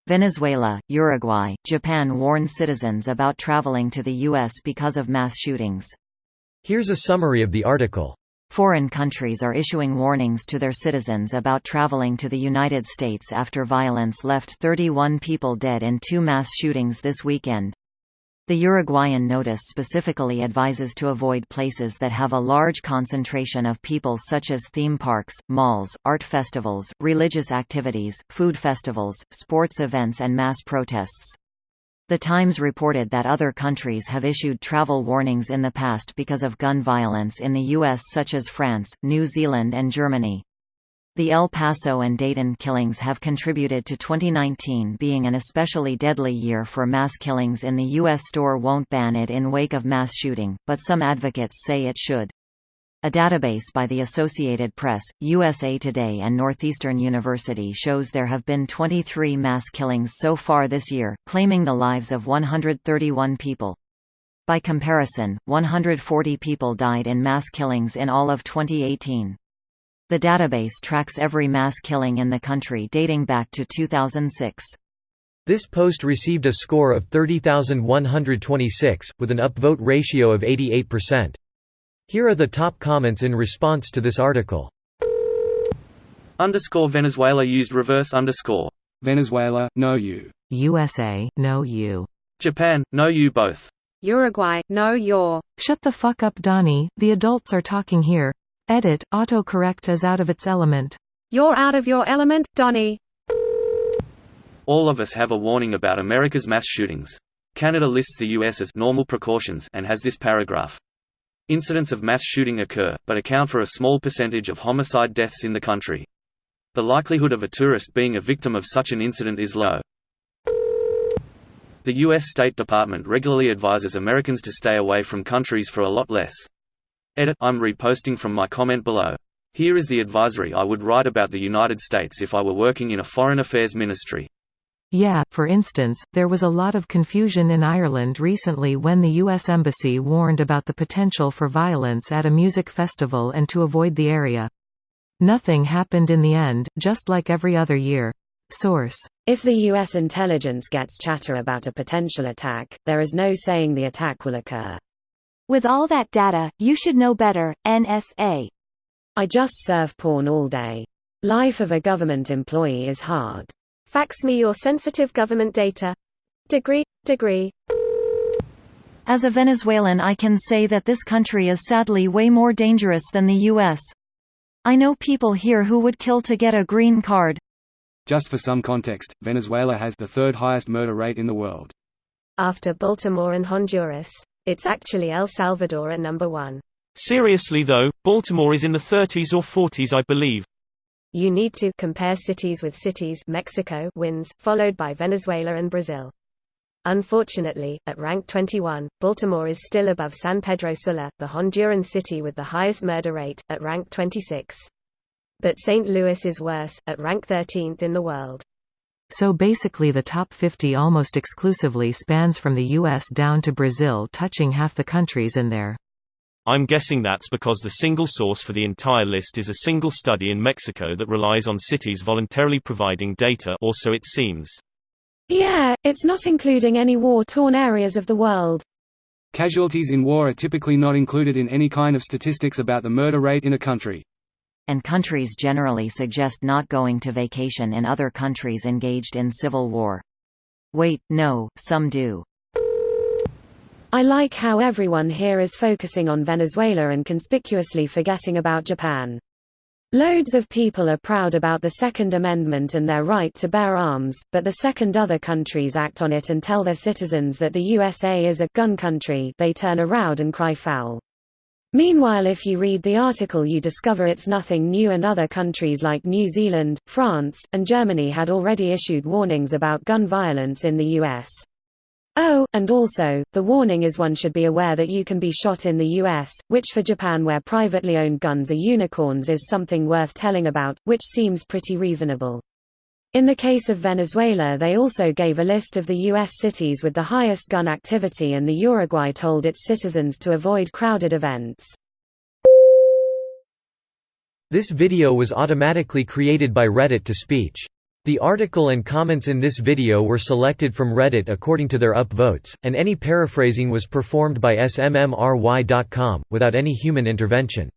Venezuela, Uruguay, Japan warn citizens about traveling to the U.S. because of mass shootings. Here's a summary of the article. Foreign countries are issuing warnings to their citizens about traveling to the United States after violence left 31 people dead in 2 mass shootings this weekend. The Uruguayan notice specifically advises to avoid places that have a large concentration of people such as theme parks, malls, art festivals, religious activities, food festivals, sports events and mass protests. The Times reported that other countries have issued travel warnings in the past because of gun violence in the U.S. such as France, New Zealand and Germany. The El Paso and Dayton killings have contributed to 2019 being an especially deadly year for mass killings in the U.S. Store won't ban it in wake of mass shooting, but some advocates say it should. A database by the Associated Press, USA Today and Northeastern University shows there have been 23 mass killings so far this year, claiming the lives of 131 people. By comparison, 140 people died in mass killings in all of 2018. The database tracks every mass killing in the country dating back to 2006. This post received a score of 30,126, with an upvote ratio of 88%. Here are the top comments in response to this article. _Venezuela used reverse _ Venezuela, no you. USA, no you. Japan, no you both. Uruguay, no you're. Shut the fuck up, Donnie, the adults are talking here. Edit, autocorrect is out of its element. You're out of your element, Donnie. All of us have a warning about America's mass shootings. Canada lists the US as normal precautions and has this paragraph. Incidents of mass shooting occur, but account for a small percentage of homicide deaths in the country. The likelihood of a tourist being a victim of such an incident is low. The U.S. State Department regularly advises Americans to stay away from countries for a lot less. Edit, I'm reposting from my comment below. Here is the advisory I would write about the United States if I were working in a foreign affairs ministry. Yeah, for instance, there was a lot of confusion in Ireland recently when the U.S. Embassy warned about the potential for violence at a music festival and to avoid the area. Nothing happened in the end, just like every other year. Source: If the U.S. intelligence gets chatter about a potential attack, there is no saying the attack will occur. With all that data, you should know better, NSA. I just surf porn all day. Life of a government employee is hard. Fax me your sensitive government data. Degree. As a Venezuelan, I can say that this country is sadly way more dangerous than the U.S. I know people here who would kill to get a green card. Just for some context, Venezuela has the 3rd highest murder rate in the world. After Baltimore and Honduras, it's actually El Salvador at number 1. Seriously though, Baltimore is in the 30s or 40s I believe. You need to compare cities with cities. Mexico wins, followed by Venezuela and Brazil. Unfortunately, at rank 21, Baltimore is still above San Pedro Sula, the Honduran city with the highest murder rate, at rank 26. But St. Louis is worse, at rank 13th in the world. So basically the top 50 almost exclusively spans from the US down to Brazil, touching half the countries in there. I'm guessing that's because the single source for the entire list is a single study in Mexico that relies on cities voluntarily providing data, or so it seems. Yeah, it's not including any war-torn areas of the world. Casualties in war are typically not included in any kind of statistics about the murder rate in a country. And countries generally suggest not going to vacation in other countries engaged in civil war. Wait, no, some do. I like how everyone here is focusing on Venezuela and conspicuously forgetting about Japan. Loads of people are proud about the Second Amendment and their right to bear arms, but the second other countries act on it and tell their citizens that the USA is a gun country, they turn around and cry foul. Meanwhile, if you read the article, you discover it's nothing new, and other countries like New Zealand, France, and Germany had already issued warnings about gun violence in the US. Oh, and also, the warning is one should be aware that you can be shot in the US, which for Japan, where privately owned guns are unicorns, is something worth telling about, which seems pretty reasonable. In the case of Venezuela, they also gave a list of the U.S. cities with the highest gun activity, and the Uruguay told its citizens to avoid crowded events. This video was automatically created by Reddit to speech. The article and comments in this video were selected from Reddit according to their upvotes, and any paraphrasing was performed by smmry.com, without any human intervention.